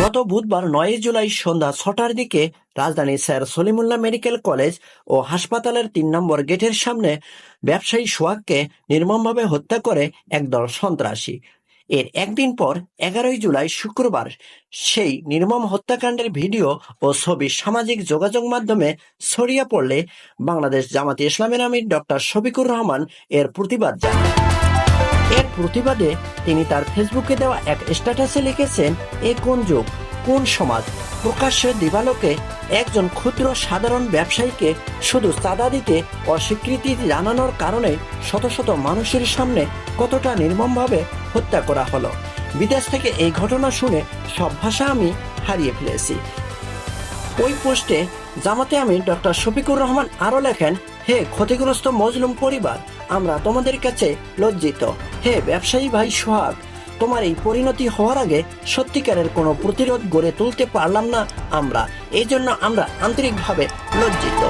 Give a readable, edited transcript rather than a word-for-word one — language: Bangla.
গত বুধবার ৯ জুলাই সন্ধ্যা ৬টার দিকে রাজধানীর স্যার সলিমুল্লাহ মেডিকেল কলেজ ও হাসপাতালের ৩ নম্বর গেটের সামনে ব্যবসায়ী সোহাগকে নির্মমভাবে হত্যা করে একদল সন্ত্রাসী। এর একদিন পর ১১ জুলাই শুক্রবার সেই নির্মম হত্যাকাণ্ডের ভিডিও ও ছবি সামাজিক যোগাযোগ মাধ্যমে ছড়িয়ে পড়লে বাংলাদেশ জামাতে ইসলামীর আমির ডক্টর শফিকুর রহমান এর প্রতিবাদ জানান। এর প্রতিবাদে তিনি তার ফেসবুকে দেওয়া এক স্ট্যাটাসে লিখেছেন, এ কোন যুগ, কোন সমাজ? প্রকাশ্যে দিবালোকে একজন ক্ষুদ্র সাধারণ ব্যবসায়ীকে শুধু চাঁদা দিতে অস্বীকৃতি জানানোর কারণে শত শত মানুষের সামনে কতটা নির্মমভাবে হত্যা করা হলো। বিদেশ থেকে এই ঘটনা শুনে সব ভাষা আমি হারিয়ে ফেলেছি। ওই পোস্টে জামাতে আমির ডক্টর শফিকুর রহমান আরো লেখেন, হে ক্ষতিগ্রস্ত মজলুম পরিবার, আমরা তোমাদের কাছে লজ্জিত। হে ব্যবসায়ী ভাই সোহাগ, তোমার এই পরিণতি হওয়ার আগে সত্যিকারের কোনো প্রতিরোধ গড়ে তুলতে পারলাম না আমরা, এই জন্য আমরা আন্তরিকভাবে লজ্জিত।